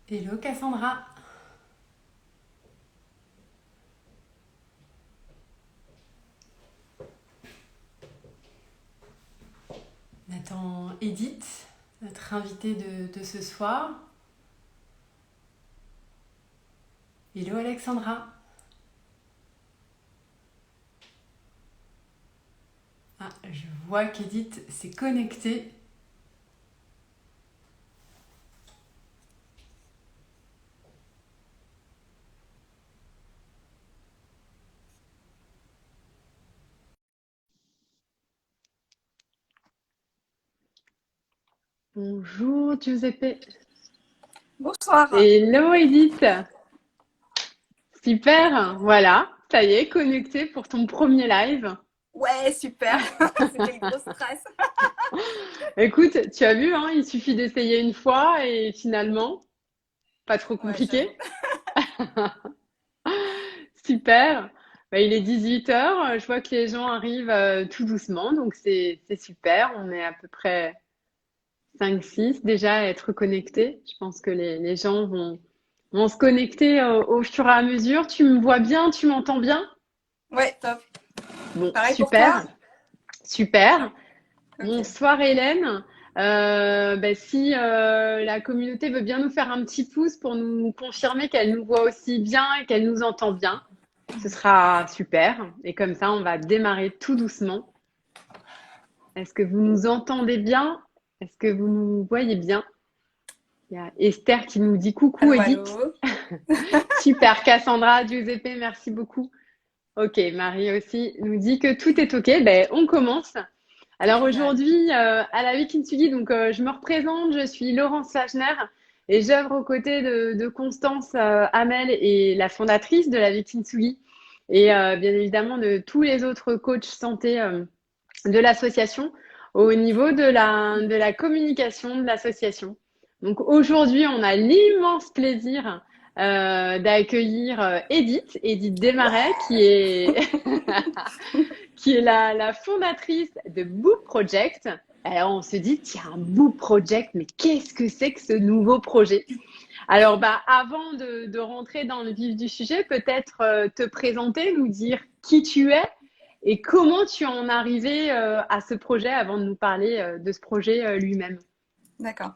Hello Cassandra. On attend Edith, notre invitée de ce soir. Hello Alexandra. Ah, je vois qu'Edith s'est connectée. Bonjour Giuseppe. Bonsoir. Hello Edith. Super, voilà, ça y est, connectée pour ton premier live. Ouais, super. C'était le gros stress. Écoute, tu as vu, hein, il suffit d'essayer une fois et finalement, pas trop Ouais, j'avoue. compliqué. Super. Bah, il est 18 h. Je vois que les gens arrivent tout doucement, donc c'est super. On est à peu près 5, 6 déjà à être connectés. Je pense que les gens vont se connecter au fur et à mesure. Tu me vois bien, tu m'entends bien? Ouais, top. Bon, Pareil pour toi? super, super. Ok. Bonsoir Hélène. Si la communauté veut bien nous faire un petit pouce pour nous confirmer qu'elle nous voit aussi bien et qu'elle nous entend bien, ce sera super. Et comme ça, on va démarrer tout doucement. Est-ce que vous nous entendez bien? Est-ce que vous nous voyez bien? Il y a Esther qui nous dit coucou Allô, Edith. allô. Super Cassandra, Giuseppe, merci beaucoup. Ok, Marie aussi nous dit que tout est ok. Ben, on commence. Alors Génial. aujourd'hui, à la Wikintsugi, donc je me représente, je suis Laurence Fachner et j'œuvre aux côtés de Constance Hamel et la fondatrice de la Wikintsugi et bien évidemment de tous les autres coachs santé de l'association au niveau de la communication de l'association. Donc aujourd'hui, on a l'immense plaisir d'accueillir Edith Desmarais, qui Ouais. est, qui est la fondatrice de Book Project. Alors on se dit, tiens, Book Project, mais qu'est-ce que c'est que ce nouveau projet? Alors, avant de rentrer dans le vif du sujet, peut-être te présenter, nous dire qui tu es et comment tu en es arrivé à ce projet avant de nous parler de ce projet lui-même. D'accord.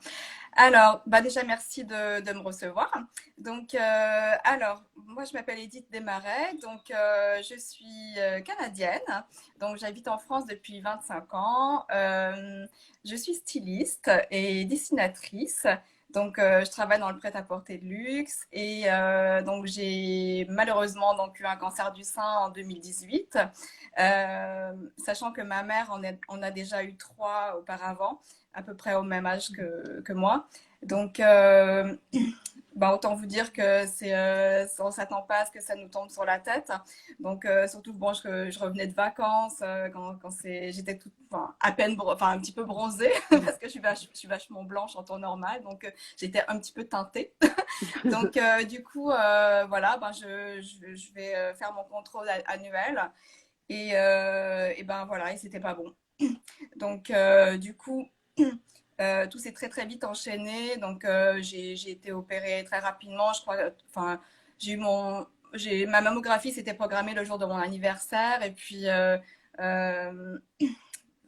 Alors, bah déjà, merci de me recevoir. Donc, moi, je m'appelle Edith Desmarais. Donc, je suis canadienne. Donc, j'habite en France depuis 25 ans. Je suis styliste et dessinatrice. Donc, je travaille dans le prêt-à-porter de luxe. Et donc, j'ai malheureusement donc, eu un cancer du sein en 2018. Sachant que ma mère en a déjà eu trois auparavant, à peu près au même âge que moi. Donc, bah, autant vous dire que on ne s'attend pas à ce que ça nous tombe sur la tête. Donc, surtout, bon, je revenais de vacances quand j'étais enfin, à peine, enfin, un petit peu bronzée parce que je suis vachement blanche en temps normal. Donc, j'étais un petit peu teintée. Donc, du coup, voilà, ben, je vais faire mon contrôle annuel. Et ben voilà, et c'était pas bon. Donc, du coup, tout s'est très très vite enchaîné. Donc, j'ai été opérée très rapidement. Je crois, enfin, j'ai eu ma mammographie s'était programmée le jour de mon anniversaire. Et puis, euh,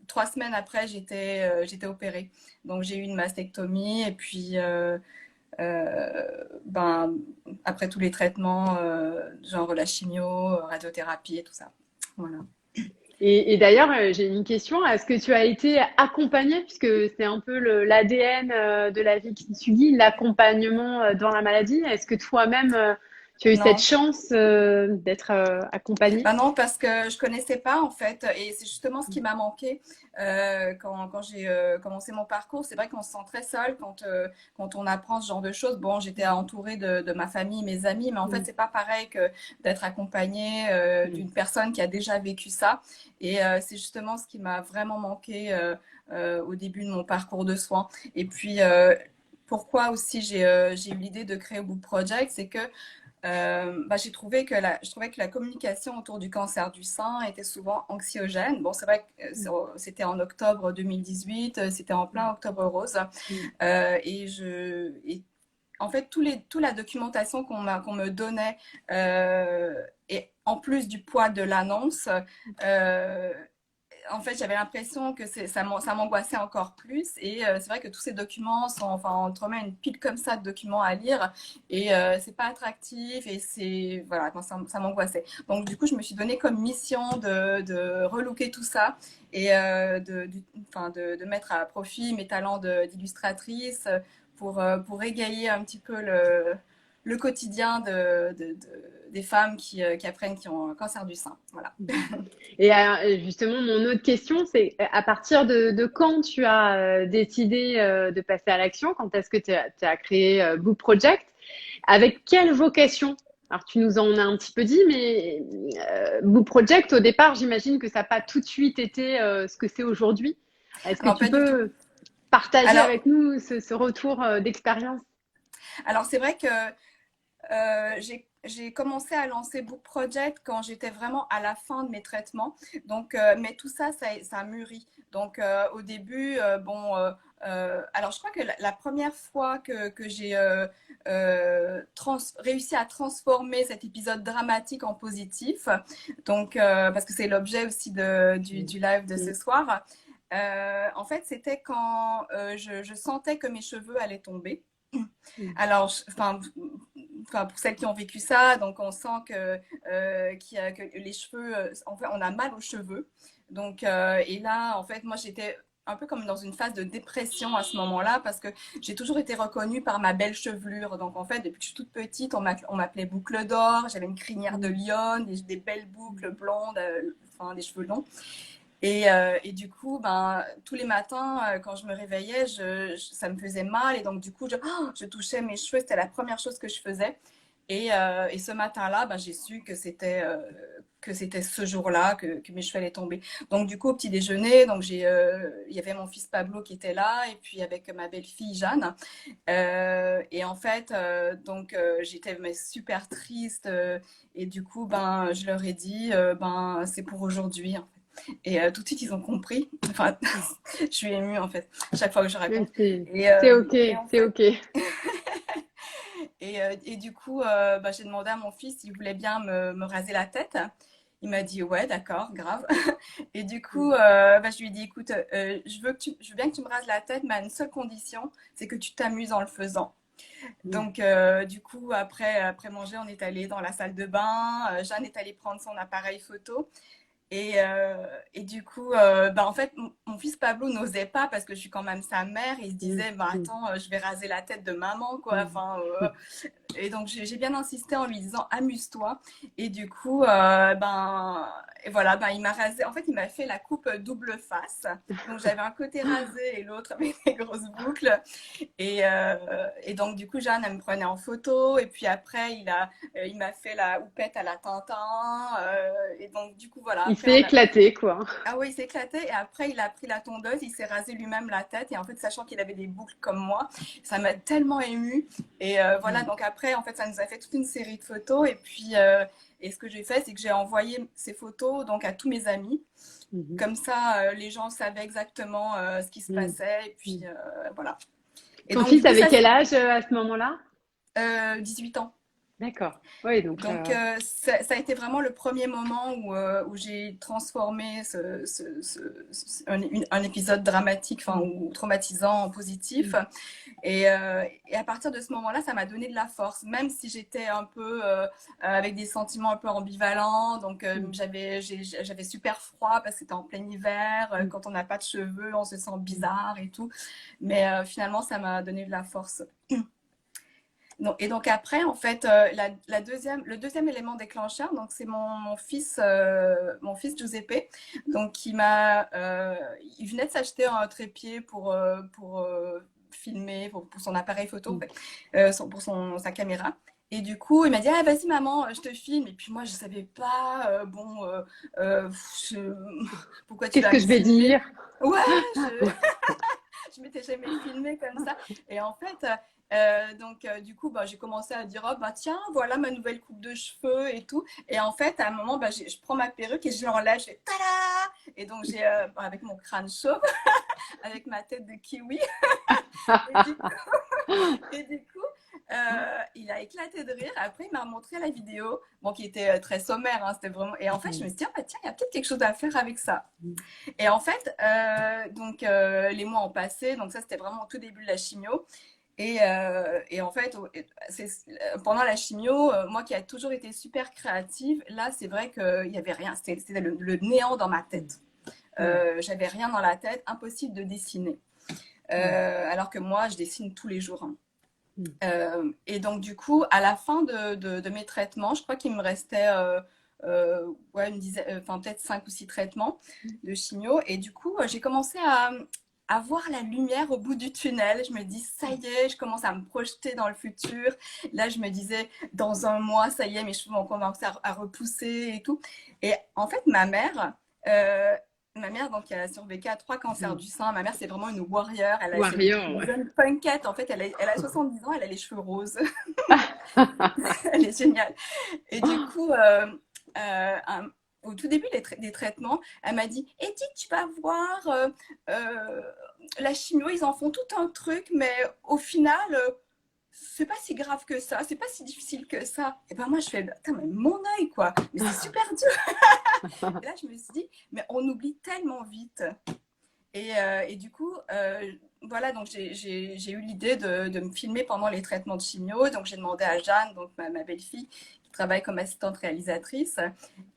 3 semaines après, j'étais opérée. Donc, j'ai eu une mastectomie. Et puis, ben, après tous les traitements, genre la chimio, radiothérapie et tout ça. Voilà. Et d'ailleurs, j'ai une question. Est-ce que tu as été accompagnée, puisque c'est un peu l'ADN de la vie qui suit, l'accompagnement dans la maladie? Est-ce que toi-même, tu as eu cette Non, chance d'être accompagnée? bah non, parce que je connaissais pas en fait, et c'est justement ce qui m'a manqué quand j'ai commencé mon parcours. C'est vrai qu'on se sent très seul quand on apprend ce genre de choses. Bon, j'étais entourée de ma famille, mes amis, mais en fait, Mm, c'est pas pareil que d'être accompagnée mm. d'une personne qui a déjà vécu ça. Et c'est justement ce qui m'a vraiment manqué au début de mon parcours de soins. Et puis, pourquoi aussi j'ai eu l'idée de créer Book Project, c'est que bah, je trouvais que la communication autour du cancer du sein était souvent anxiogène. Bon, c'est vrai que c'était en octobre 2018, c'était en plein octobre rose. Mm. Et en fait, toute la documentation qu'on me donnait, et en plus du poids de l'annonce, en fait, j'avais l'impression que ça m'angoissait encore plus. Et c'est vrai que tous ces documents sont, enfin, on te remet une pile comme ça de documents à lire et c'est pas attractif et c'est, voilà, ça m'angoissait. Donc, du coup, je me suis donné comme mission de relooker tout ça et de mettre à profit mes talents d'illustratrice pour égayer un petit peu le quotidien des femmes qui apprennent qui ont un cancer du sein. Voilà. Et justement, mon autre question, c'est à partir de quand tu as décidé de passer à l'action? Quand est-ce que tu as créé Book Project? Avec quelle vocation? Alors, tu nous en as un petit peu dit, mais Book Project, au départ, j'imagine que ça n'a pas tout de suite été ce que c'est aujourd'hui. Est-ce que Alors, tu pas du tout. peux partager Alors, avec nous ce retour d'expérience? alors c'est vrai que j'ai commencé à lancer Book Project quand j'étais vraiment à la fin de mes traitements. Donc, mais tout ça, ça a mûri. Donc, au début, alors je crois que la première fois que j'ai réussi à transformer cet épisode dramatique en positif, donc, parce que c'est l'objet aussi du live de ce soir, en fait, c'était quand je sentais que mes cheveux allaient tomber. Alors, pour celles qui ont vécu ça, donc on sent que les cheveux, en fait, on a mal aux cheveux. Donc, et là, en fait, moi, j'étais un peu comme dans une phase de dépression à ce moment-là parce que j'ai toujours été reconnue par ma belle chevelure. Donc, en fait, depuis que je suis toute petite, on m'appelait boucle d'or. J'avais une crinière de lionne, des belles boucles blondes, enfin, des cheveux longs. Et du coup, ben, tous les matins, quand je me réveillais, ça me faisait mal. Et donc, du coup, je touchais mes cheveux. C'était la première chose que je faisais. Et ce matin-là, ben, j'ai su que c'était ce jour-là que mes cheveux allaient tomber. Donc, du coup, au petit déjeuner, donc il y avait mon fils Pablo qui était là, et puis avec ma belle-fille Jeanne. Et en fait, j'étais super triste. Et du coup, ben, je leur ai dit, ben, c'est pour aujourd'hui. Et tout de suite, ils ont compris. Enfin, je suis émue en fait, chaque fois que je raconte. C'est OK, Et en c'est fait, OK. et du coup, bah, j'ai demandé à mon fils s'il voulait bien me raser la tête. Il m'a dit ouais, d'accord, grave. Et du coup, bah, je lui ai dit écoute, je veux bien que tu me rases la tête, mais à une seule condition, c'est que tu t'amuses en le faisant. Donc, du coup, après manger, on est allé dans la salle de bain. Jeanne est allée prendre son appareil photo. Et du coup, bah, en fait, mon fils Pablo n'osait pas parce que je suis quand même sa mère. Il se disait, bah, attends, je vais raser la tête de maman, quoi. Enfin, et donc, j'ai bien insisté en lui disant, amuse-toi. Et du coup, et voilà, ben, il m'a rasé. En fait, il m'a fait la coupe double face. Donc, j'avais un côté rasé et l'autre avec des grosses boucles. Et donc, du coup, Jeanne, elle me prenait en photo. Et puis après, il m'a fait la houppette à la Tintin. Et donc, du coup, voilà. Il Après, s'est éclaté, quoi. ah oui, il s'est éclaté. Et après, il a pris la tondeuse. Il s'est rasé lui-même la tête. Et en fait, sachant qu'il avait des boucles comme moi, ça m'a tellement émue. Et voilà. Donc après, en fait, ça nous a fait toute une série de photos. Et puis, et ce que j'ai fait, c'est que j'ai envoyé ces photos donc à tous mes amis. Comme ça, les gens savaient exactement ce qui se passait. Et puis, voilà. Et Ton donc, du fils coup, avait ça, quel âge à ce moment-là? 18 ans. D'accord. Oui, donc Donc, ça a été vraiment le premier moment où j'ai transformé un épisode dramatique ou traumatisant en positif. Et à partir de ce moment-là, ça m'a donné de la force, même si j'étais un peu avec des sentiments un peu ambivalents. Donc, j'avais super froid parce que c'était en plein hiver. Quand on n'a pas de cheveux, on se sent bizarre et tout. Mais finalement, ça m'a donné de la force. Non, et donc après, en fait, le deuxième élément déclencheur, donc c'est mon fils Giuseppe, donc il venait de s'acheter un trépied pour filmer, pour son appareil photo, pour sa caméra. Et du coup, il m'a dit, ah, vas-y maman, je te filme. Et puis moi, je savais pas, pourquoi tu qu'est-ce vas que me je vais filmer? dire? Ouais, je m'étais jamais filmée comme ça. Et en fait, du coup, bah, j'ai commencé à dire, oh, bah, tiens, voilà ma nouvelle coupe de cheveux et tout. Et en fait, à un moment, bah, je prends ma perruque et je l'enlève, je fais tada! Et donc, avec mon crâne chauve, avec ma tête de kiwi. Et du coup, Il a éclaté de rire. Après, il m'a montré la vidéo, bon, qui était très sommaire, hein, c'était vraiment. Et en fait, je me suis dit, ah, bah, tiens, il y a peut-être quelque chose à faire avec ça. Et en fait, donc les mois ont passé, donc ça, c'était vraiment au tout début de la chimio. Et en fait, pendant la chimio, moi qui ai toujours été super créative, là, c'est vrai qu'il n'y avait rien. C'était le néant dans ma tête. J'avais rien dans la tête, impossible de dessiner. Alors que moi, je dessine tous les jours, hein. Et donc, du coup, à la fin de mes traitements, je crois qu'il me restait ouais, enfin, peut-être 5 ou 6 traitements de chimio. Et du coup, j'ai commencé à voir la lumière au bout du tunnel. Je me dis, ça y est, je commence à me projeter dans le futur. Là, je me disais, dans un mois, ça y est, mes cheveux vont commencer à repousser et tout. Et en fait, ma mère, donc, elle a survécu à 3 cancers du sein. Ma mère, c'est vraiment une warrior. C'est une Warrior. jeune punkette. En fait, elle a 70 ans, elle a les cheveux roses. Elle est géniale. Et du coup, au tout début des traitements, elle m'a dit, Edith, tu vas voir, la chimio, ils en font tout un truc, mais au final, c'est pas si grave que ça, c'est pas si difficile que ça. Et ben moi, je fais, putain, mais mon œil, quoi, mais c'est super dur. Et là, je me suis dit, mais on oublie tellement vite. Et du coup, voilà, donc j'ai eu l'idée de me filmer pendant les traitements de chimio. Donc j'ai demandé à Jeanne, donc ma belle-fille, qui travaille comme assistante réalisatrice.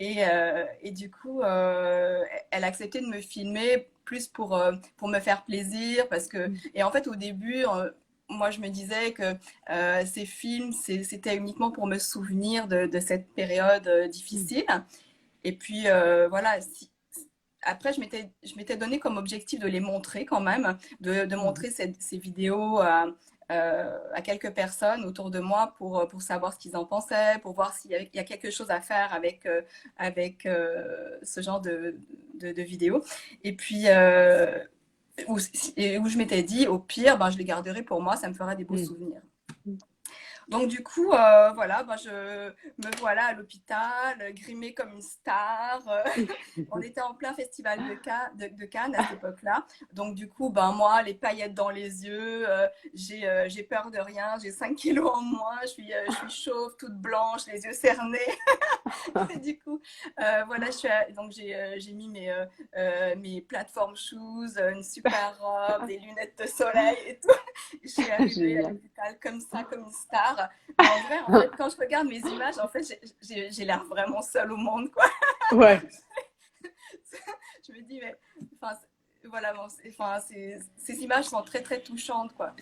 Et du coup, elle a accepté de me filmer plus pour me faire plaisir. Et en fait, au début, moi, je me disais que ces films, c'était uniquement pour me souvenir de cette période difficile. Et puis, voilà, après, je m'étais donné comme objectif de les montrer quand même, de montrer ces vidéos à quelques personnes autour de moi pour savoir ce qu'ils en pensaient, pour voir s'il y a quelque chose à faire avec ce genre de vidéos. Et puis, où je m'étais dit, au pire, ben, je les garderai pour moi, ça me fera des beaux souvenirs. Donc du coup, voilà, ben, je me voilà à l'hôpital, grimée comme une star. On était en plein festival de Cannes à cette époque-là. Donc du coup, ben, moi, les paillettes dans les yeux, j'ai peur de rien, j'ai 5 kilos en moins, je suis chauve, toute blanche, les yeux cernés. Et du coup, voilà, donc j'ai mis mes platform shoes, une super robe, des lunettes de soleil et tout. Je suis arrivée à l'hôpital comme ça, comme une star. Mais en fait, quand je regarde mes images, en fait, j'ai l'air vraiment seule au monde, quoi. Ouais. Je me dis, mais enfin, voilà, bon, enfin, ces images sont très, très touchantes, quoi.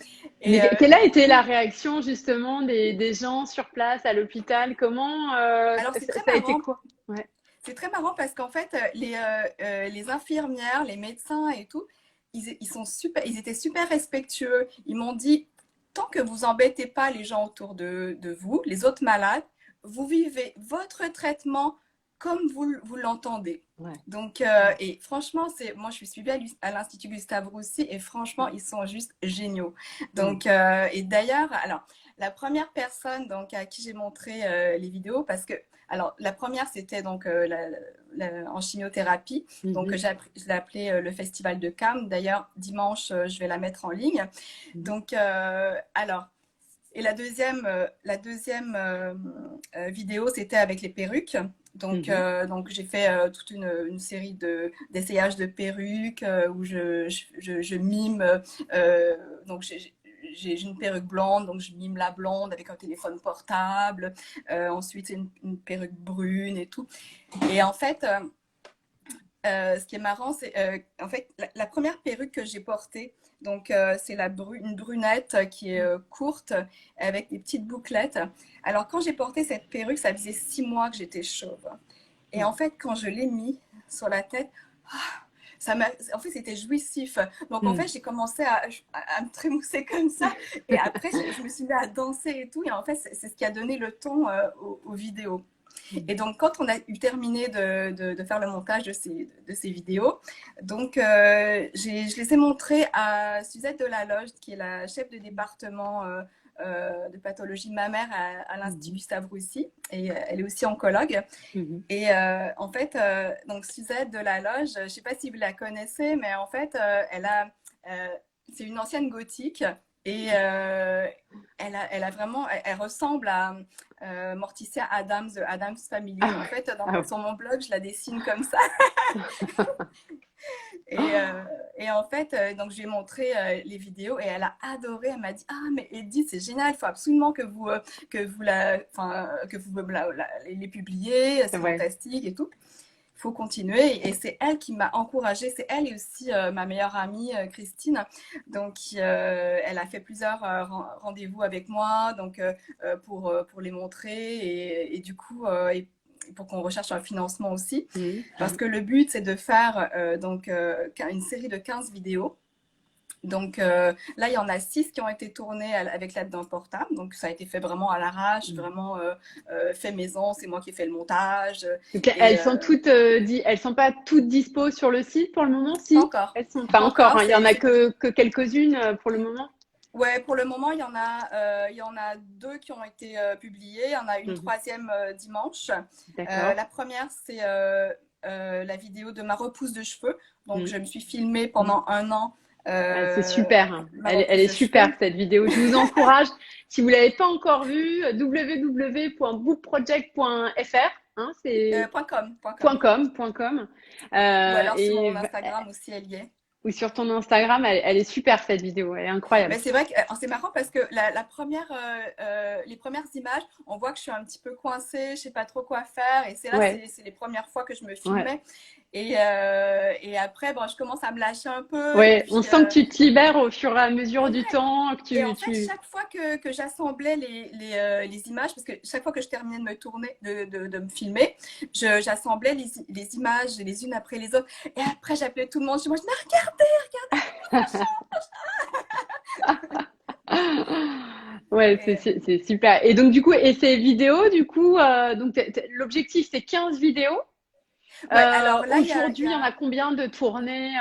Mais quelle a été la réaction justement des gens sur place à l'hôpital? Comment Alors, c'est très ça a été marrant. quoi? Ouais. C'est très marrant parce qu'en fait, les infirmières, les médecins et tout, ils étaient super respectueux. Ils m'ont dit, tant que vous embêtez pas les gens autour de vous, les autres malades, vous vivez votre traitement comme vous l'entendez. Ouais. Donc, et franchement, moi, je suis suivie à l'Institut Gustave Roussy et franchement, ils sont juste géniaux. Donc, et d'ailleurs, alors, la première personne donc, à qui j'ai montré les vidéos, parce que alors, la première, c'était donc en chimiothérapie. Donc, je l'ai appelé le Festival de Cannes. D'ailleurs, dimanche, je vais la mettre en ligne. Donc, alors, et la deuxième vidéo, c'était avec les perruques. Donc, donc j'ai fait toute une série d'essayages de perruques où je mime. Donc, j'ai une perruque blonde, donc je mime la blonde avec un téléphone portable. Ensuite, c'est une perruque brune et tout. Et en fait, ce qui est marrant, c'est en fait la première perruque que j'ai portée. Donc, c'est une brunette qui est courte avec des petites bouclettes. Alors, quand j'ai porté cette perruque, ça faisait 6 mois que j'étais chauve. Et en fait, quand je l'ai mis sur la tête, en fait, c'était jouissif. Donc, en fait, j'ai commencé à me trémousser comme ça. Et après, je me suis mis à danser et tout. Et en fait, c'est ce qui a donné le ton aux vidéos. Et donc, quand on a eu terminé de faire le montage de ces vidéos, donc je les ai montrées à Suzette Delaloge, qui est la chef de département de pathologie mammaire à l'Institut Gustave Roussy, et elle est aussi oncologue. Et en fait, donc Suzette Delaloge, je ne sais pas si vous la connaissez, mais en fait, c'est une ancienne gothique Et elle a vraiment, elle ressemble à Morticia Adams de Adams Family. Ah En ouais. fait, Ah ouais. sur mon blog, je la dessine comme ça. Et, Oh, euh, et en fait, donc je lui ai montré les vidéos et elle a adoré. Elle m'a dit, ah mais Edith, c'est génial, il faut absolument que vous les publiez, c'est ouais. fantastique et tout. Il faut continuer. Et c'est elle qui m'a encouragée. C'est elle et aussi ma meilleure amie, Christine. Donc, elle a fait plusieurs rendez-vous avec moi donc, pour les montrer. Et du coup, pour qu'on recherche un financement aussi. Parce que le but, c'est de faire une série de 15 vidéos. Donc là, il y en a 6 qui ont été tournées avec l'aide d'un portable. Donc ça a été fait vraiment à l'arrache, vraiment fait maison. C'est moi qui ai fait le montage. Donc Et elles sont toutes elles sont pas toutes dispo sur le site pour le moment, pas si? encore. Elles sont pas Pas encore, encore. hein. Il y en a que quelques-unes pour le moment. Ouais, pour le moment, il y en a 2 qui ont été publiées. Il y en a une Mhm. troisième dimanche. D'accord. La première, c'est la vidéo de ma repousse de cheveux. Donc, Mhm. je me suis filmée pendant un an Ah, c'est super, hein. ma Elle repousse est de super cheveux. cette vidéo. Je vous encourage, si vous l'avez pas encore vue, www.bookproject.fr, hein, c'est .com, .com. .com. Ou alors sur Et mon Instagram aussi, elle y est. ou sur ton Instagram, elle est super cette vidéo, elle est incroyable. Mais c'est vrai que c'est marrant parce que les premières images, on voit que je suis un petit peu coincée, je sais pas trop quoi faire. Et Ouais, c'est les premières fois que je me ouais. filmais. Et après, bon, je commence à me lâcher un peu. Et Ouais, on puis, sent que tu te libères au fur et à mesure ouais. du temps, que Et en fait, tu... chaque fois que j'assemblais les images, parce que chaque fois que je terminais de me tourner, de me filmer, j'assemblais les images les unes après les autres. Et après, j'appelais tout le monde. Je me disais, regardez, Ouais, regardez. c'est super. Et donc, du coup, et ces vidéos, du coup, donc l'objectif, c'est 15 vidéos. Ouais, alors là, il y Aujourd'hui, il y en a a combien de tournées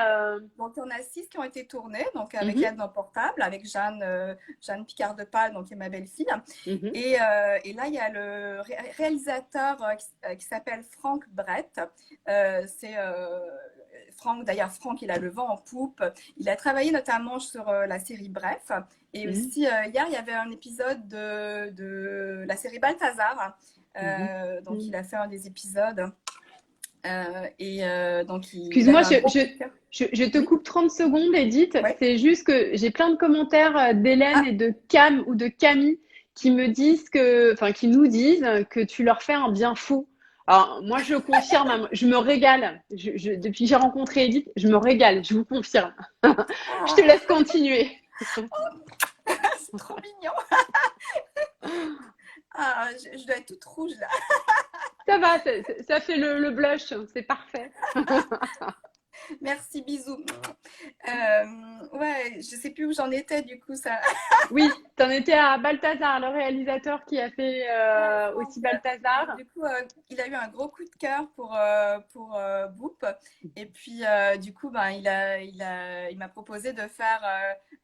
donc, il y en a 6 qui ont été tournées, donc avec Mhm, l'aide d'un portable, avec Jeanne Picard de Pal, donc qui est ma belle-fille. mhm, Et là, il y a le réalisateur qui s'appelle Franck Brett. C'est Franck, d'ailleurs, Franck, il a le vent en poupe. Il a travaillé notamment sur la série Bref. Et mhm, aussi, hier, il y avait un épisode de la série Balthazar. mhm, Donc, mhm. il a fait un des épisodes. Donc, il a eu Excuse-moi, un gros coup de cœur. je te Oui, coupe 30 secondes, Edith. oui. C'est juste que j'ai plein de commentaires d'Hélène Ah, et de Cam ou de Camille qui me disent enfin, qui nous disent que tu leur fais un bien fou. Alors, moi, je confirme, hein, je me régale. Depuis que j'ai rencontré Edith, je me régale, je vous confirme. Je te laisse ah, continuer. c'est trop mignon. Ah, je dois être toute rouge là. Ça va, ça fait le blush, c'est parfait. Merci, bisous. Ouais, je sais plus où j'en étais du coup ça. Oui, t'en étais à Balthazar, le réalisateur qui a fait Ouais, aussi Franck. Donc Balthazar. du coup, il a eu un gros coup de cœur pour Boop. Et puis du coup, ben, il m'a proposé de faire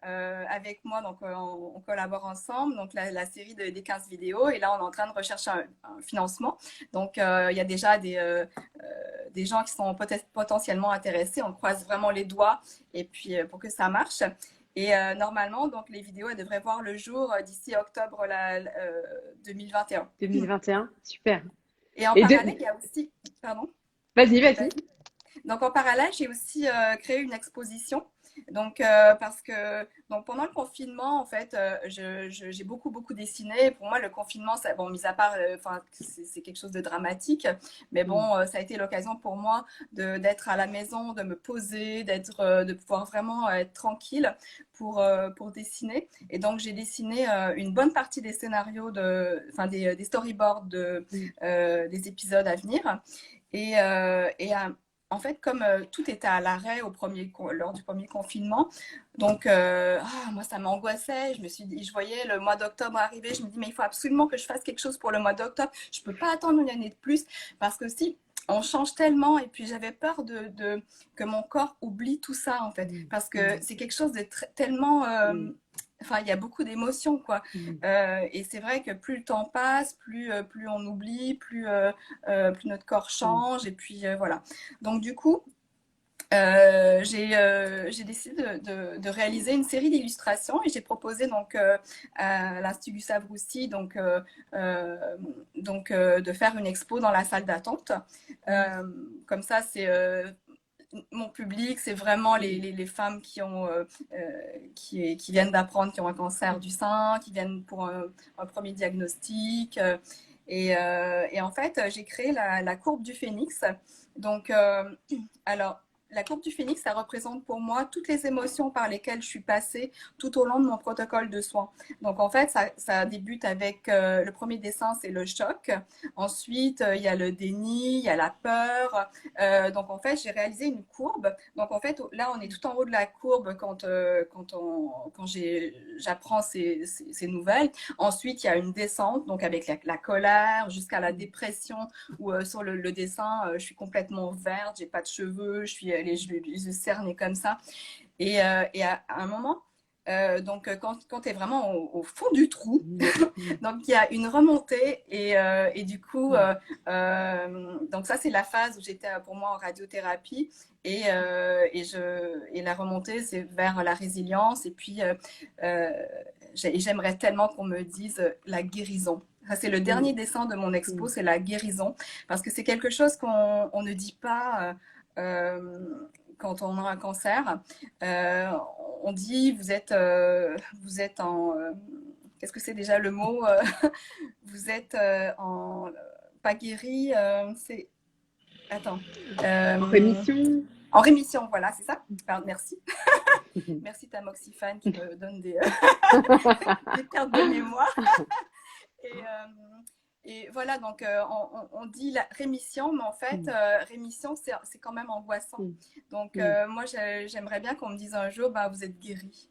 avec moi, donc on collabore ensemble, donc la série des 15 vidéos. Et là, on est en train de rechercher un financement. Donc il y a déjà des gens qui sont potentiellement intéressés. On croise vraiment les doigts et puis pour que ça marche. Et normalement, donc les vidéos, elles devraient voir le jour d'ici octobre 2021. 2021, super. Et en Et parallèle, il y a aussi, pardon, vas-y, vas-y. vas-y. Donc en parallèle, j'ai aussi créé une exposition. Donc parce que donc pendant le confinement, en fait, j'ai beaucoup dessiné. Pour moi, le confinement, ça, bon, mis à part, enfin, c'est quelque chose de dramatique, mais Mm. bon, ça a été l'occasion pour moi d'être à la maison, de me poser, de pouvoir vraiment être tranquille pour dessiner. Et donc j'ai dessiné une bonne partie des scénarios enfin des storyboards Mm. des épisodes à venir. En fait, comme tout était à l'arrêt lors du premier confinement, donc moi ça m'angoissait. Je voyais le mois d'octobre arriver. Je me dis mais il faut absolument que je fasse quelque chose pour le mois d'octobre. Je peux pas attendre une année de plus parce que si on change tellement et puis j'avais peur que mon corps oublie tout ça en fait Mm. parce que Mm. c'est quelque chose de tellement Mm. enfin, il y a beaucoup d'émotions, quoi. Mm. Et c'est vrai que plus le temps passe, plus on oublie, plus notre corps Mm. change. Et puis, voilà. Donc, du coup, j'ai décidé de réaliser une série d'illustrations et j'ai proposé donc à l'Institut Gustave Roussy de faire une expo dans la salle d'attente. Comme ça, c'est mon public, c'est vraiment les femmes qui viennent d'apprendre qui ont un cancer du sein, qui viennent pour un premier diagnostic. Et en fait, j'ai créé la courbe du phénix. Donc, alors, la courbe du phénix, ça représente pour moi toutes les émotions par lesquelles je suis passée tout au long de mon protocole de soins. Donc, en fait, ça débute avec le premier dessin, c'est le choc. Ensuite, il y a le déni, il y a la peur. Donc, en fait, j'ai réalisé une courbe. Donc, en fait, là, on est tout en haut de la courbe quand j'apprends ces nouvelles. Ensuite, il y a une descente, donc avec la colère jusqu'à la dépression, où sur le dessin, je suis complètement verte, j'ai pas de cheveux, je suis les yeux cernés comme ça. Et à un moment, donc quand tu es vraiment au fond du trou, donc il y a une remontée et du coup, donc ça c'est la phase où j'étais pour moi en radiothérapie et la remontée c'est vers la résilience et puis j'aimerais tellement qu'on me dise la guérison. Ça, c'est le dernier dessin de mon expo, c'est la guérison, parce que c'est quelque chose qu'on ne dit pas quand on a un cancer. On dit, vous êtes en... qu'est-ce que c'est déjà le mot vous êtes en... pas guéri, c'est... Attends. Rémission. En rémission, voilà, c'est ça. Pardon, merci. Merci Tamoxifane qui me donne des pertes de mémoire. Et voilà, donc on dit la rémission, mais en fait, rémission, c'est quand même angoissant. Donc, moi, j'aimerais bien qu'on me dise un jour, bah, vous êtes guéri.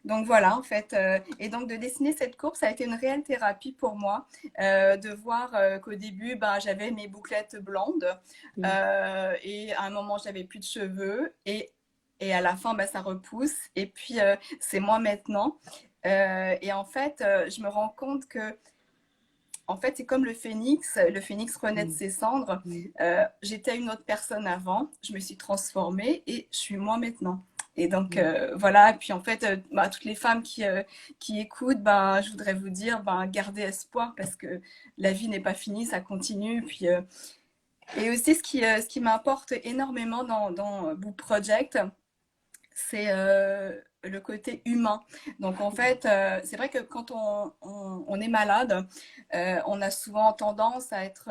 Donc voilà, en fait. Et donc de dessiner cette courbe, ça a été une réelle thérapie pour moi, de voir qu'au début, ben, j'avais mes bouclettes blondes et à un moment, j'avais plus de cheveux et à la fin, ben, ça repousse. Et puis, c'est moi maintenant. Et en fait, je me rends compte que en fait, c'est comme le phénix renaît de ses cendres. J'étais une autre personne avant, je me suis transformée et je suis moi maintenant. Et donc, voilà. Et puis, en fait, toutes les femmes qui écoutent, ben, je voudrais vous dire, ben, gardez espoir parce que la vie n'est pas finie, ça continue. Puis, et aussi, ce qui m'importe énormément dans Book Project, c'est le côté humain. Donc en fait, c'est vrai que quand on est malade, on a souvent tendance à être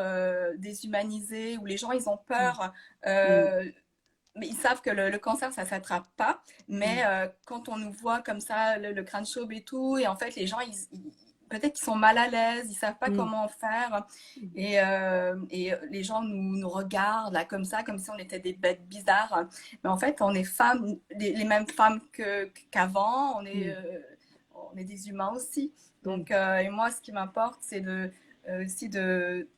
déshumanisé, ou les gens, ils ont peur. Mais ils savent que le cancer, ça ne s'attrape pas. Mais quand on nous voit comme ça, le crâne chauve et tout, et en fait, les gens, peut-être qu'ils sont mal à l'aise, ils ne savent pas comment faire. Et les gens nous regardent là, comme ça, comme si on était des bêtes bizarres. Mais en fait, on est femmes, les mêmes femmes qu'avant. On est des humains aussi. Donc, et moi, ce qui m'importe, c'est aussi de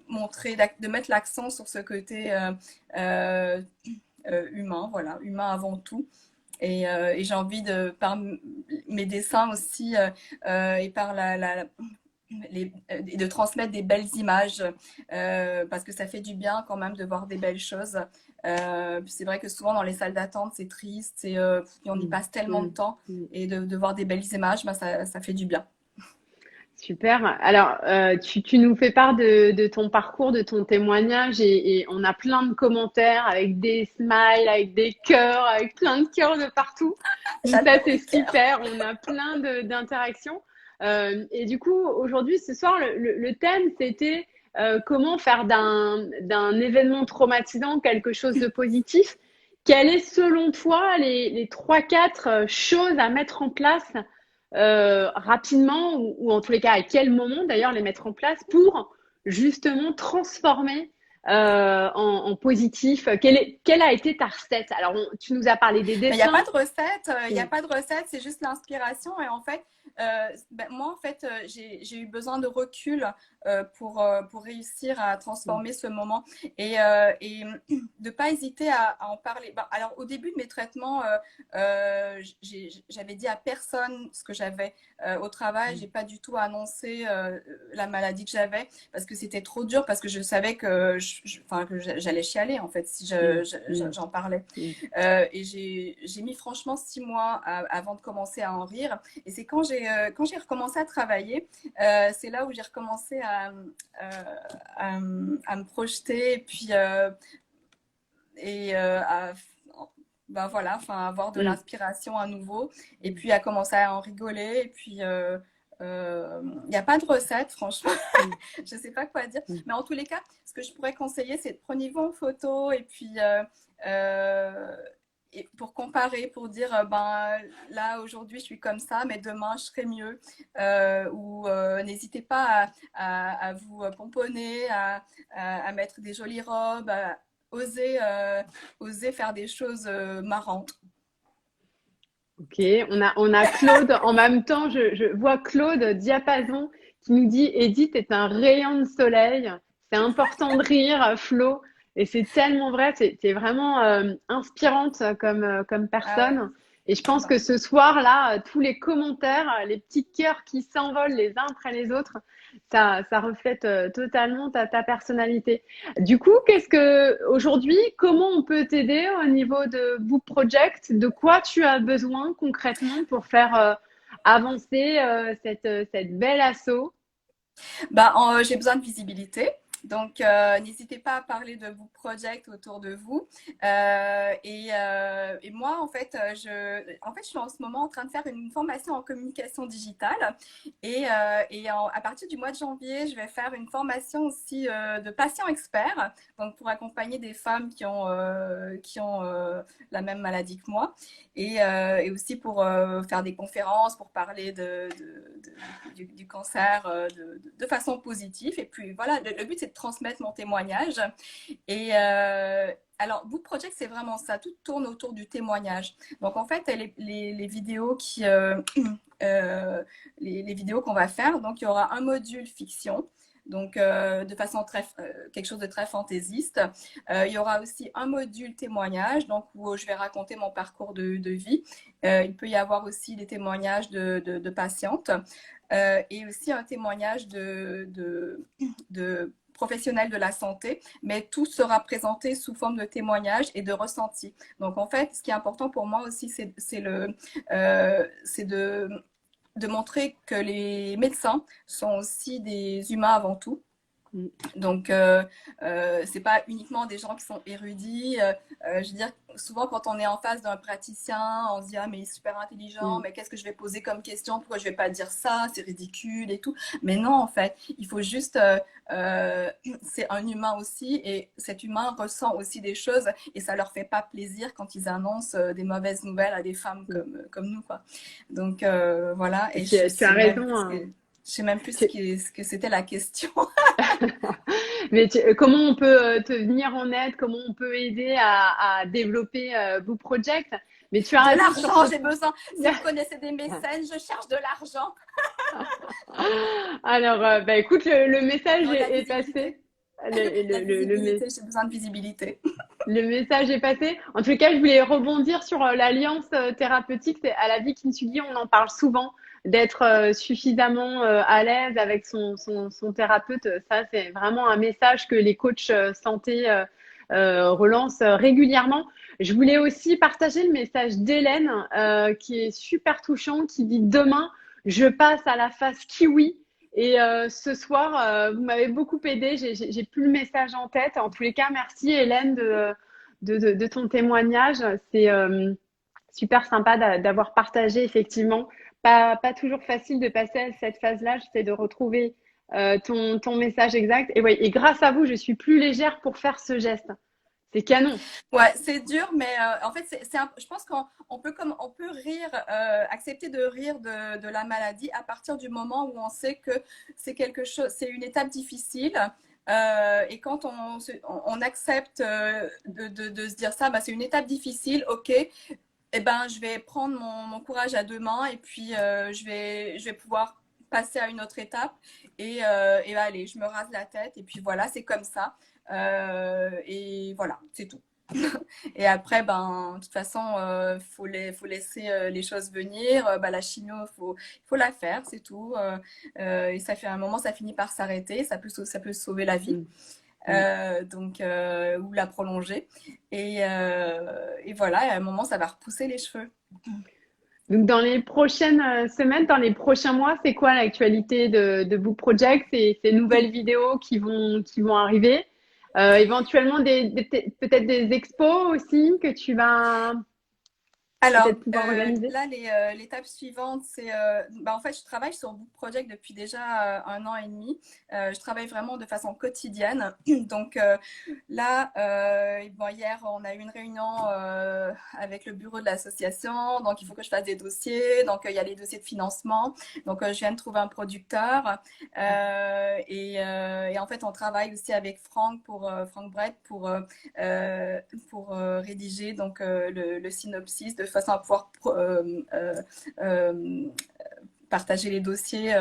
montrer, de mettre l'accent sur ce côté humain, voilà, humain avant tout. Et j'ai envie par mes dessins aussi et par de transmettre des belles images parce que ça fait du bien quand même de voir des belles choses. C'est vrai que souvent dans les salles d'attente, c'est triste et on y passe tellement de temps et de voir des belles images, ben, ça fait du bien. Super. Alors, tu nous fais part de ton parcours, de ton témoignage et on a plein de commentaires avec des smiles, avec des cœurs, avec plein de cœurs de partout. Donc ça, c'est super. On a plein d'interactions. Et du coup, aujourd'hui, ce soir, le thème, c'était comment faire d'un événement traumatisant quelque chose de positif. Quelles est, selon toi, les 3-4 choses à mettre en place rapidement ou en tous les cas à quel moment d'ailleurs les mettre en place pour justement transformer en positif. Quelle a été ta recette? Alors, tu nous as parlé des Il n'y a dessins. pas de recette, il n'y a pas de recette, c'est juste l'inspiration. Et en fait, moi, en fait, j'ai eu besoin de recul pour réussir à transformer ce moment et de ne pas hésiter à en parler. Alors, au début de mes traitements, j'avais dit à personne ce que j'avais. Au travail, j'ai pas du tout annoncé la maladie que j'avais parce que c'était trop dur, parce que je savais que je enfin, que j'allais chialer en fait si j'en parlais. Et j'ai mis franchement 6 mois avant de commencer à en rire. Et c'est quand j'ai recommencé à travailler, c'est là où j'ai recommencé à me projeter et à ben voilà, enfin, avoir de l'inspiration à nouveau et puis à commencer à en rigoler. Et puis, il n'y a pas de recette, franchement. Je ne sais pas quoi dire. Mais en tous les cas, ce que je pourrais conseiller, c'est de prenez-vous en photo et puis et pour comparer, pour dire ben là aujourd'hui je suis comme ça, mais demain je serai mieux. Ou n'hésitez pas à vous pomponner, à mettre des jolies robes, oser faire des choses marrantes. Ok, on a Claude. En même temps, je vois Claude Diapason qui nous dit Edith est un rayon de soleil. C'est important de rire, Flo. Et c'est tellement vrai. T'es vraiment inspirante comme Ah ouais. personne. Et je pense Bah. que ce soir-là, tous les commentaires, les petits cœurs qui s'envolent les uns après les autres, ça reflète totalement ta personnalité. Du coup, aujourd'hui, comment on peut t'aider au niveau de Book Project? De quoi tu as besoin concrètement pour faire avancer cette belle asso? Bah, j'ai besoin de visibilité. Donc, n'hésitez pas à parler de Book Project autour de vous. Et moi, en fait, je suis en ce moment en train de faire une formation en communication digitale. À partir du mois de janvier, je vais faire une formation aussi de patients experts, donc pour accompagner des femmes qui ont la même maladie que moi, et aussi pour faire des conférences, pour parler du cancer de façon positive. Et puis voilà, le but c'est de transmettre mon témoignage. Et alors, Book Project, c'est vraiment ça, tout tourne autour du témoignage. Donc en fait, les vidéos les vidéos qu'on va faire, donc il y aura un module fiction. Donc, de façon quelque chose de très fantaisiste. Il y aura aussi un module témoignage, donc où je vais raconter mon parcours de vie. Il peut y avoir aussi des témoignages de patientes et aussi un témoignage de professionnels de la santé, mais tout sera présenté sous forme de témoignage et de ressenti. Donc, en fait, ce qui est important pour moi aussi, c'est de montrer que les médecins sont aussi des humains avant tout. Donc, c'est pas uniquement des gens qui sont érudits. Je veux dire, souvent quand on est en face d'un praticien, on se dit ah mais il est super intelligent, mais qu'est-ce que je vais poser comme question? Pourquoi je vais pas dire ça? C'est ridicule et tout. Mais non, en fait, il faut juste, c'est un humain aussi, et cet humain ressent aussi des choses, et ça leur fait pas plaisir quand ils annoncent des mauvaises nouvelles à des femmes comme nous, quoi. Donc voilà. Et Tu as raison, hein. je sais même plus ce que c'était la question. Mais comment on peut te venir en aide? Comment on peut aider à développer Book Project? Mais tu as De raison sur l'argent, ce. j'ai besoin. Si vous connaissez des mécènes, je cherche de l'argent. Alors, bah, écoute, le message Non, la est passé. visibilité. La Le, visibilité, j'ai besoin de visibilité. le message est passé. En tout cas, je voulais rebondir sur l'alliance thérapeutique. À la vie Kintsugi, on en parle souvent, d'être suffisamment à l'aise avec son thérapeute. Ça, c'est vraiment un message que les coachs santé relancent régulièrement. Je voulais aussi partager le message d'Hélène, qui est super touchant, qui dit demain, je passe à la phase kiwi. Et ce soir, vous m'avez beaucoup aidé. J'ai plus le message en tête. En tous les cas, merci Hélène de ton témoignage. C'est super sympa d'avoir partagé effectivement. Pas toujours facile de passer à cette phase-là. J'essaie de retrouver ton message exact. Et, ouais, et grâce à vous, je suis plus légère pour faire ce geste. C'est canon. Ouais, c'est dur, mais en fait, je pense on peut rire, accepter de rire de la maladie à partir du moment où on sait que c'est une étape difficile. Et quand on accepte de se dire ça, bah, c'est une étape difficile, ok, eh ben, je vais prendre mon courage à deux mains, et puis je vais pouvoir passer à une autre étape, et allez, je me rase la tête, et puis voilà, c'est comme ça. Et voilà, c'est tout. Et après, ben, de toute façon, faut laisser les choses venir. Bah, la chimio, faut la faire, c'est tout. Et ça fait un moment, ça finit par s'arrêter. Ça peut sauver la vie. Mm. ou la prolonger. Et voilà, et à un moment, ça va repousser les cheveux. Donc, dans les prochaines semaines, dans les prochains mois, c'est quoi l'actualité de Book Project? Ces nouvelles vidéos qui vont arriver. Éventuellement, peut-être des expos aussi que tu vas Alors peut-être pouvoir organiser. là, l'étape suivante, c'est en fait, je travaille sur Book Project depuis déjà 1 an et demi. Je travaille vraiment de façon quotidienne. Donc là, hier, on a eu une réunion avec le bureau de l'association. Donc, il faut que je fasse des dossiers. Donc, il y a les dossiers de financement. Donc, je viens de trouver un producteur. Et en fait, on travaille aussi avec Franck Franck Brett pour rédiger donc le synopsis de façon à pouvoir euh, partager les dossiers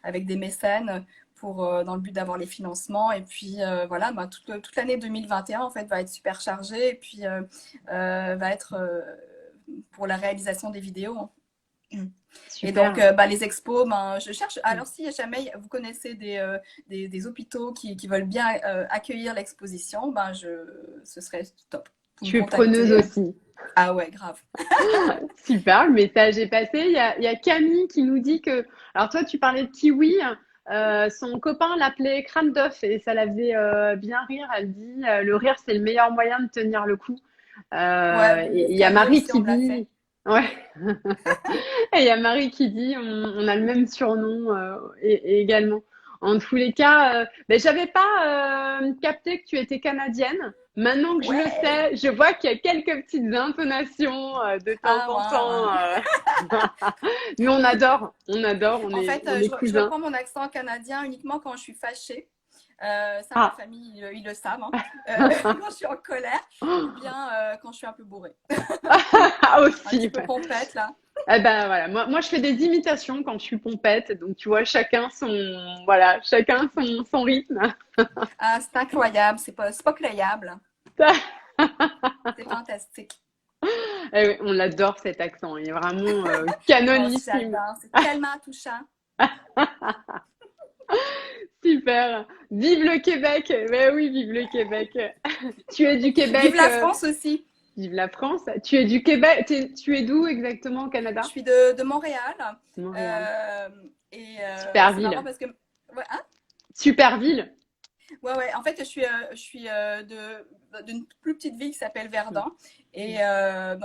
avec des mécènes dans le but d'avoir les financements. Et puis voilà, toute l'année 2021 en fait va être super chargée et puis va être pour la réalisation des vidéos. Et donc, Super. les expos, je cherche. Alors, si jamais vous connaissez des hôpitaux qui veulent bien accueillir l'exposition, ce serait top. Vous me Tu es preneuse contactez. aussi. Ah ouais, grave. Super, le message est passé. Il y a Camille qui nous dit que, alors toi, tu parlais de kiwi. Son copain l'appelait crâne d'œuf et ça la faisait bien rire. Elle dit, le rire, c'est le meilleur moyen de tenir le coup. Ouais, Et le il y a caillot Marie aussi, on qui me l'a fait. dit, ouais, et il y a Marie qui dit, on a le même surnom et également. En tous les cas, ben, j'avais pas capté que tu étais canadienne. Maintenant que je le Ouais. sais, je vois qu'il y a quelques petites intonations de temps Ah, en temps. ouais. Mais on adore, En fait, on est je cousins. reprends mon accent canadien uniquement quand je suis fâchée. Ça, ma Ah, famille, ils le savent, hein. Quand je suis en colère ou bien quand je suis un peu bourrée. Un aussi. petit peu Ouais. pompette, là. Eh ben voilà, moi je fais des imitations quand je suis pompette, donc tu vois chacun son rythme. Ah, c'est incroyable, c'est pas croyable. C'est fantastique. Eh oui, on l'adore cet accent, il est vraiment Moi aussi, canonissime. j'adore. C'est tellement touchant. Super. Vive le Québec. Ben oui, vive le Québec. Tu es du Vive Québec, la France aussi. vive la France. Tu es du Québec, tu es d'où exactement au Je Canada? suis de Montréal. Montréal. Euh, et Super c'est marrant ville. parce que. Ouais, hein. Super ville. Ouais, ouais. En fait, je suis d'une plus petite ville qui s'appelle Mm, Verdun. Et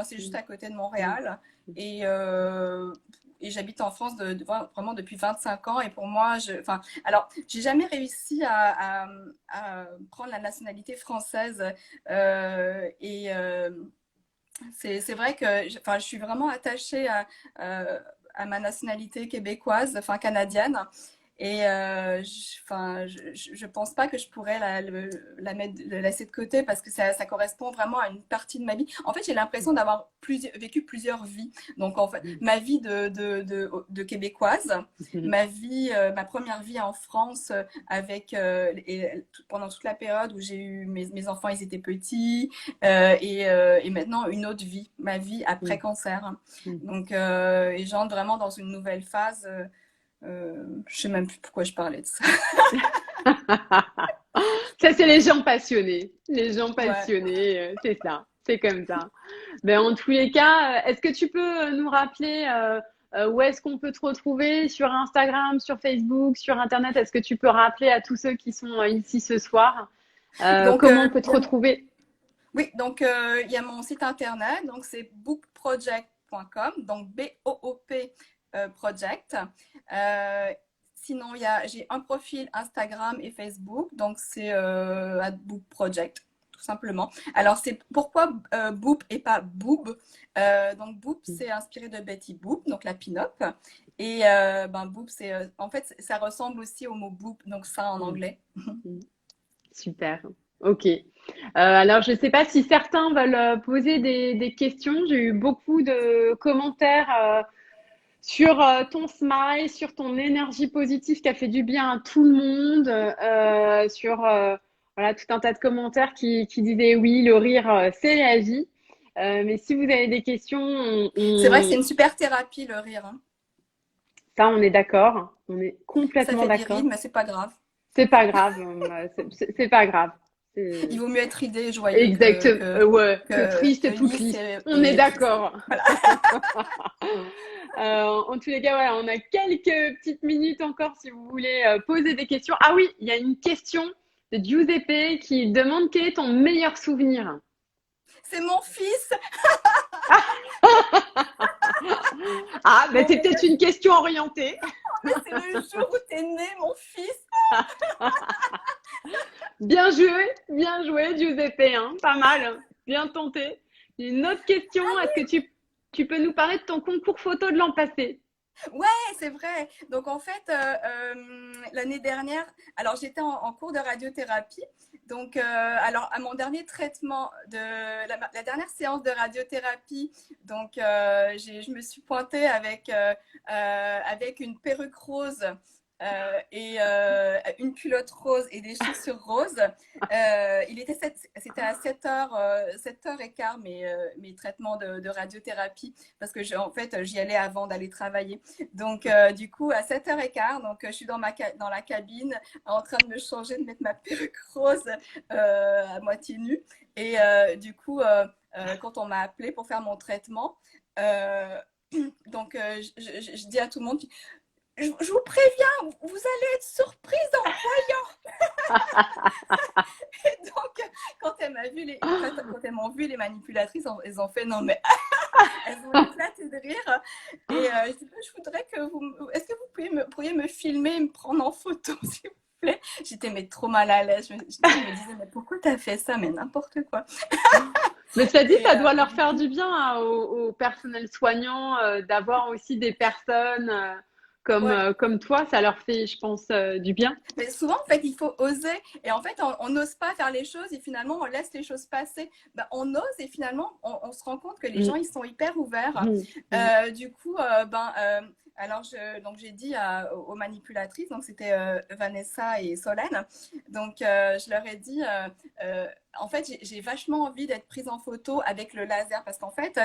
c'est juste mm, à côté de mm, Montréal. mm. Et, euh, et j'habite en France vraiment depuis 25 ans. Et pour moi, alors, j'ai jamais réussi à prendre la nationalité française. C'est vrai que je suis vraiment attachée à ma nationalité québécoise, enfin canadienne. Et je pense pas que je pourrais la laisser de côté parce que ça correspond vraiment à une partie de ma vie. En fait, j'ai l'impression d'avoir vécu plusieurs vies. Donc, en fait, ma vie de québécoise, Mm. ma première vie en France pendant toute la période où j'ai eu mes enfants, ils étaient petits, et maintenant une autre vie, ma vie après Mm, cancer. mm. Donc, et j'entre vraiment dans une nouvelle phase. Je sais même plus pourquoi je parlais de ça. Ça, c'est les gens passionnés. Les gens Ouais. passionnés, c'est ça. C'est comme ça. Ben, en tous les cas, est-ce que tu peux nous rappeler où est-ce qu'on peut te retrouver sur Instagram, sur Facebook, sur Internet? Est-ce que tu peux rappeler à tous ceux qui sont ici ce soir Donc, comment on peut te retrouver? oui, donc il y a mon site internet, donc c'est bookproject.com, donc BOOP Project. Euh, Sinon, j'ai un profil Instagram et Facebook, donc c'est @bookproject, tout simplement. Alors, c'est pourquoi Boop et pas Boob. Donc, Boop, c'est inspiré de Betty Boop, donc la pin-up. Et Boop, en fait, ça ressemble aussi au mot Boop, donc ça en Mm, anglais. mm. Super. Ok. Alors, je ne sais pas si certains veulent poser des questions. J'ai eu beaucoup de commentaires sur ton smile, sur ton énergie positive qui a fait du bien à tout le monde, sur voilà, tout un tas de commentaires qui disaient oui, le rire, c'est la vie. Mais si vous avez des questions, C'est vrai que c'est une super thérapie, le rire, hein. ça, on est d'accord. On est Ça complètement fait des rides, d'accord. mais c'est pas grave. C'est pas grave. C'est pas grave. C'est Il vaut mieux être ridé et joyeux exact, ouais, que triste que et tout lisse triste. On est et triste. d'accord. Voilà. En tous les cas, voilà, on a quelques petites minutes encore si vous voulez poser des questions. Ah oui, il y a une question de Giuseppe qui demande quel est ton meilleur souvenir? C'est mon fils, Ah, ben mon c'est peut-être meilleur, une question orientée. mais c'est le jour où t'es né, mon fils. Bien joué, Giuseppe, hein, pas mal, bien tenté. Une autre question, est-ce que tu peux nous parler de ton concours photo de l'an passé? Ouais, c'est vrai. Donc en fait, l'année dernière, alors j'étais en cours de radiothérapie. Donc, alors à mon dernier traitement de la dernière séance de radiothérapie, donc je me suis pointée avec une perruque rose. Et une culotte rose et des chaussures roses. C'était à 7h15 mes traitements de radiothérapie parce que en fait j'y allais avant d'aller travailler. Donc, du coup, à 7h15, donc, je suis dans la cabine en train de me changer, de mettre ma perruque rose à moitié nue. Et du coup, quand on m'a appelé pour faire mon traitement, euh, donc je dis à tout le monde, je vous préviens, vous allez être surprise en voyant. Et donc, quand elles m'ont vu les manipulatrices, elles ont fait non mais elles ont éclaté de rire. Et je dis, je voudrais que est-ce que vous pourriez me filmer, me prendre en photo, s'il vous plaît. J'étais mais trop mal à l'aise. Je me disais, mais pourquoi t'as fait ça? Mais n'importe quoi. Mais cela dit, Et ça doit leur du faire coup, du bien hein, au personnel soignant d'avoir aussi des personnes ouais. comme toi. Ça leur fait, je pense, du bien. Mais souvent, en fait, il faut oser. Et en fait, on n'ose pas faire les choses et finalement, on laisse les choses passer. Ben, on ose et finalement, on se rend compte que les gens, Mm, ils sont hyper ouverts. mm, mm. Du coup, alors, donc j'ai dit aux manipulatrices, donc c'était Vanessa et Solène. Donc, je leur ai dit, en fait, j'ai vachement envie d'être prise en photo avec le laser parce qu'en fait,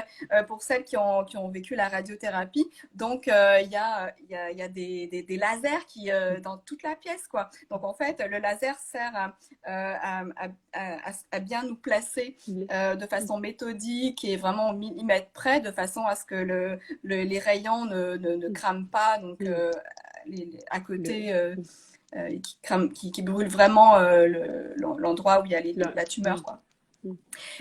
pour celles qui ont vécu la radiothérapie, donc il y a des lasers dans toute la pièce, quoi. Donc, en fait, le laser sert à bien nous placer de façon méthodique et vraiment au millimètre près, de façon à ce que les rayons ne crament pas, donc Mm. à côté, Le, qui brûlent vraiment l'endroit où il y a le- la tumeur, mm, quoi. mm.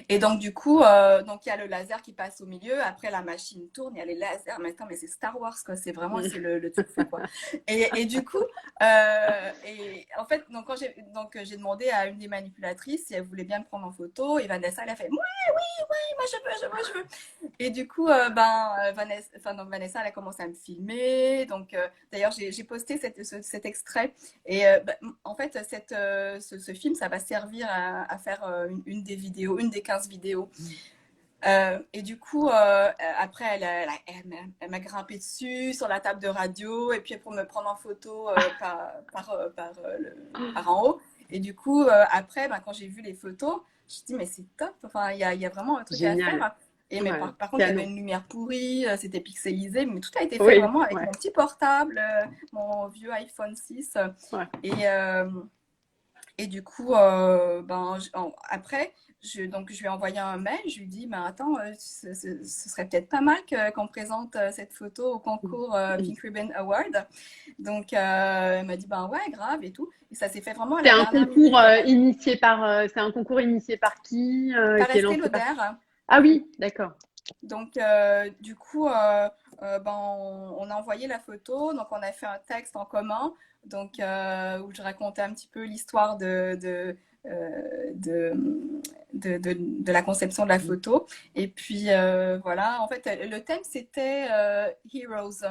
Et donc, du coup, donc il y a le laser qui passe au milieu. Après, la machine tourne, il y a les lasers. Mais attends, mais c'est Star Wars, quoi. C'est vraiment, c'est le truc fou, quoi. Et du coup, et en fait, donc, j'ai demandé à une des manipulatrices si elle voulait bien me prendre en photo. Et Vanessa, elle a fait, moi, je veux. Et du coup, Vanessa, elle a commencé à me filmer. Donc, d'ailleurs, j'ai posté cet extrait. Et en fait, ce film, ça va servir à faire une des vidéos, une des 15 vidéos. Et du coup, après, elle m'a grimpé dessus sur la table de radio et puis pour me prendre en photo par en haut. Et du coup, après, quand j'ai vu les photos, je me suis dit, mais c'est top. Enfin, il y a vraiment un truc à Génial. faire. Et mais Ouais, par contre, il y avait canon. une lumière pourrie, c'était pixelisé, mais tout a été fait Oui, vraiment avec ouais, mon petit portable, mon vieux iPhone 6. ouais. Et, et du coup, après, donc, je lui ai envoyé un mail. Je lui ai dit, attends, ce serait peut-être pas mal qu'on présente cette photo au Mm, concours mm. Pink Ribbon Award. Donc, elle m'a dit, ben ouais, grave et tout. Et ça s'est fait vraiment à C'est la un dernière concours minute c'est un concours initié par qui, par qui est Estée lancé par. Lauder. Ah oui, d'accord. Donc, du coup, on a envoyé la photo. Donc, on a fait un texte en commun, donc, où je racontais un petit peu l'histoire de, de la conception de la Mm, photo. Et puis, voilà, en fait, le thème, c'était Heroes.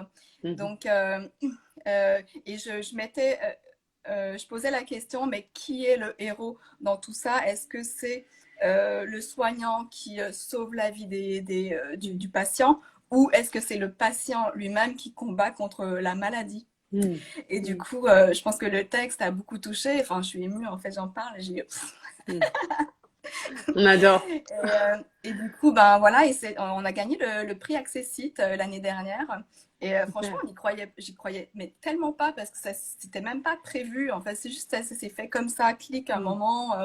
mhm. Donc, et je posais la question, mais qui est le héros dans tout ça? Est-ce que c'est le soignant qui sauve la vie du patient ou est-ce que c'est le patient lui-même qui combat contre la maladie? Mm, Et du mm, coup, je pense que le texte a beaucoup touché. Enfin, je suis émue, en fait, j'en parle. mm. On adore. Et du coup, voilà, on a gagné le prix Accessit l'année dernière. Et franchement, Super. j'y croyais, mais tellement pas parce que ça, c'était même pas prévu. En fait, c'est juste ça s'est fait comme ça, clic un Mm. moment,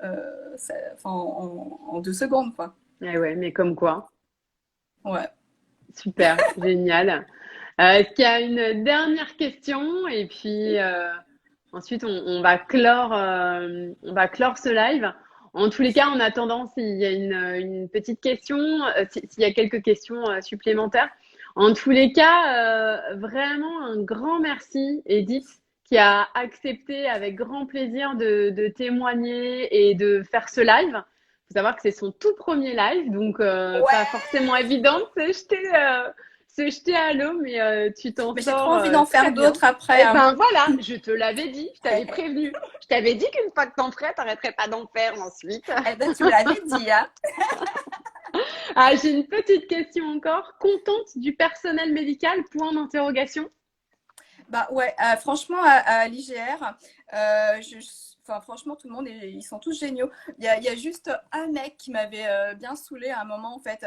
enfin, en 2 secondes, quoi. Eh ouais, mais comme quoi. Ouais. Super, génial. Est-ce qu'il y a une dernière question? Et puis ensuite, on va clore ce live. En tous les cas, en attendant, s'il y a une petite question, s'il y a quelques questions supplémentaires. En tous les cas, vraiment un grand merci, Edith, qui a accepté avec grand plaisir de témoigner et de faire ce live. Il faut savoir que c'est son tout premier live, donc pas Ouais! forcément évident de se jeter à l'eau, mais tu t'en Mais j'ai trop sors envie d'en très faire bien. d'autres après, Eh hein. ben voilà, je te l'avais dit, je t'avais prévenu. Je t'avais dit qu'une fois que t'en ferais, t'arrêterais pas d'en faire ensuite. Eh ben, tu me l'avais dit, hein. Ah, j'ai une petite question encore. Contente du personnel médical? Point d'interrogation. Bah ouais, franchement, à l'IGR, enfin, franchement, tout le monde, ils sont tous géniaux. Il y a juste un mec qui m'avait bien saoulé à un moment, en fait,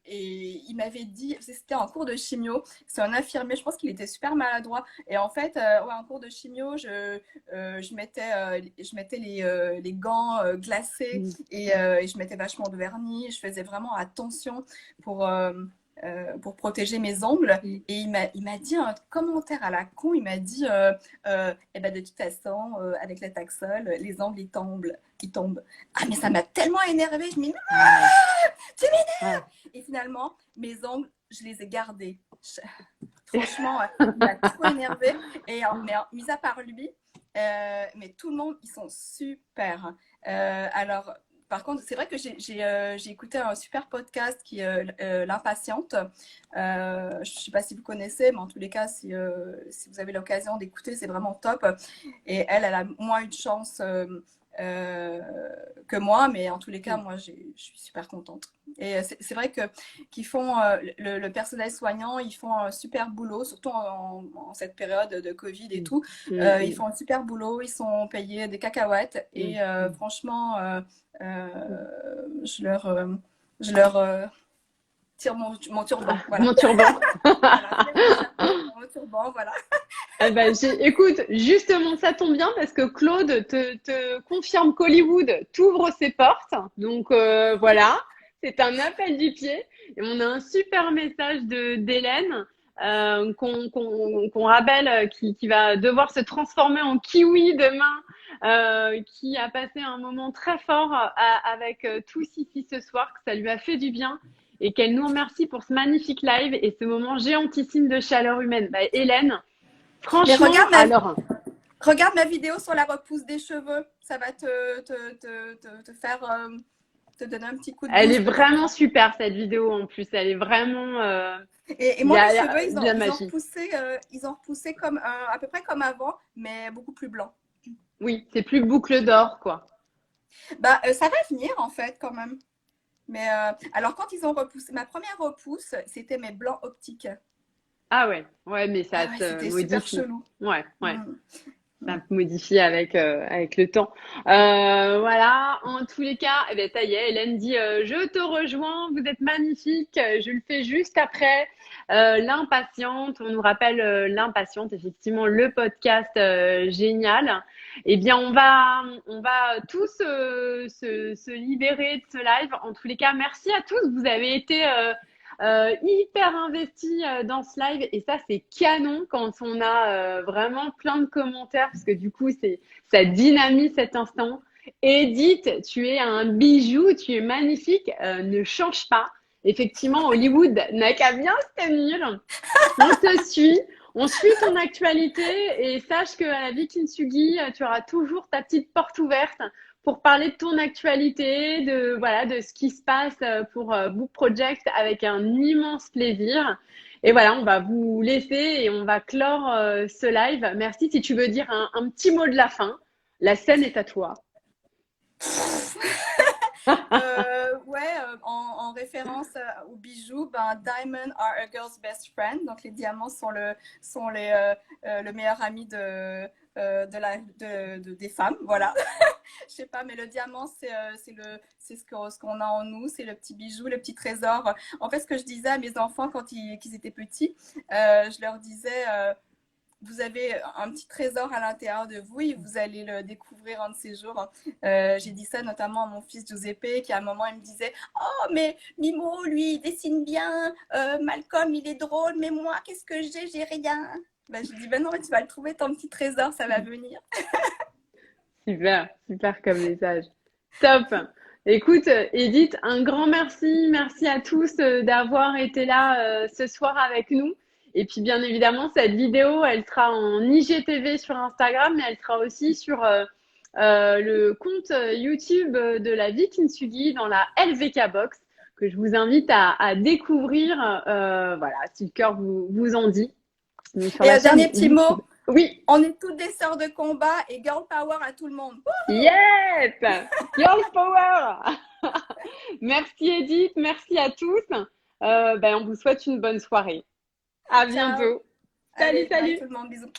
et il m'avait dit, c'était en cours de chimio, c'est un infirmier, je pense qu'il était super maladroit, et en fait, ouais, en cours de chimio, je mettais les gants glacés, Mm. et je mettais vachement de vernis, je faisais vraiment attention pour... pour protéger mes ongles. Mm. Et il m'a dit un commentaire à la con, il m'a dit eh ben de toute façon, avec le Taxol, les ongles ils tombent. Ah, mais ça m'a tellement énervée, je me dis, Ah ouais. tu m'énerves. Ouais. Et finalement, mes ongles, je les ai gardés. Franchement, il m'a trop énervée. Mais mis à part lui, mais tout le monde, ils sont super. Alors, par contre, c'est vrai que j'ai écouté un super podcast qui est L'Impatiente. Je ne sais pas si vous connaissez, mais en tous les cas, si vous avez l'occasion d'écouter, c'est vraiment top. Et elle a moins eu de chance euh, que moi, mais en tous les cas, Mm. moi, je suis super contente. Et c'est vrai que qu'ils font le personnel soignant, ils font un super boulot, surtout en cette période de Covid et Mm. tout. Ils Mm. font un super boulot, ils sont payés des cacahuètes Mm. et Mm. franchement, euh, Mm. je leur tire mon turban, Ah, voilà. mon turban. Voilà, je mets mon chapeau, mon turban, voilà. Eh ben, écoute, justement, ça tombe bien parce que Claude te confirme qu'Hollywood t'ouvre ses portes. Donc voilà, c'est un appel du pied. Et on a un super message d'Hélène qu'on rappelle qui va devoir se transformer en kiwi demain, qui a passé un moment très fort avec tous ici ce soir, que ça lui a fait du bien et qu'elle nous remercie pour ce magnifique live et ce moment géantissime de chaleur humaine. Bah, Hélène, Mais franchement, alors, regarde ma vidéo sur la repousse des cheveux, ça va te faire te donner un petit coup de elle est boost peut-être, vraiment hein. super cette vidéo en plus. Elle est vraiment, Et moi, mes il y cheveux, a de la magie. ils ont repoussé comme à peu près comme avant, mais beaucoup plus blanc. Oui, c'est plus boucle d'or, quoi. Bah, ça va venir en fait quand même. Mais alors quand ils ont repoussé, ma première repousse, c'était mes blancs optiques. Ah ouais, ouais, mais Ah ça ouais, te c'était super modifie. chelou. Ouais, ouais. Mm. Ça se modifie avec le temps. Voilà, en tous les cas, eh ben, ça y est, Hélène dit je te rejoins, vous êtes magnifique. Je le fais juste après l'impatiente. On nous rappelle l'impatiente, effectivement, le podcast génial. Eh bien, on va tous se libérer de ce live. En tous les cas, merci à tous. Vous avez été hyper investi dans ce live et ça c'est canon quand on a vraiment plein de commentaires parce que du coup ça dynamise cet instant. Edith, tu es un bijou, tu es magnifique, ne change pas. Effectivement, Hollywood n'a qu'à bien se tenir. On te suit, on suit ton actualité et sache qu'à la Vikintsugi, tu auras toujours ta petite porte ouverte pour parler de ton actualité, de voilà, de ce qui se passe pour Book Project avec un immense plaisir. Et voilà, on va vous laisser et on va clore ce live. Merci si tu veux dire un petit mot de la fin. La scène est à toi. Ouais, ouais, en référence aux bijoux, ben, Diamonds are a girl's best friend. Donc, les diamants le meilleur ami des femmes. Voilà. Je sais pas, mais le diamant, c'est ce qu'on a en nous, c'est le petit bijou, le petit trésor. En fait, ce que je disais à mes enfants quand ils étaient petits, je leur disais, vous avez un petit trésor à l'intérieur de vous et vous allez le découvrir un de ces jours. J'ai dit ça notamment à mon fils Giuseppe qui à un moment il me disait oh mais Mimo lui il dessine bien, Malcolm il est drôle mais moi qu'est-ce que j'ai rien. Ben, je dis ben non mais tu vas le trouver ton petit trésor, ça va venir. Super, super comme message. Top. Écoute, Edith, un grand merci. Merci à tous d'avoir été là ce soir avec nous. Et puis, bien évidemment, cette vidéo, elle sera en IGTV sur Instagram, mais elle sera aussi sur le compte YouTube de la Vie Kintsugi dans la LVK Box, que je vous invite à découvrir, voilà, si le cœur vous en dit. Donc, sur Et la un chaîne dernier petit YouTube. mot. Oui. On est toutes des sœurs de combat et girl power à tout le monde. Yes! Girl power! Merci Edith, merci à tous. On vous souhaite une bonne soirée. À Ciao. bientôt. Salut, Allez, bye salut! tout le monde, bisous.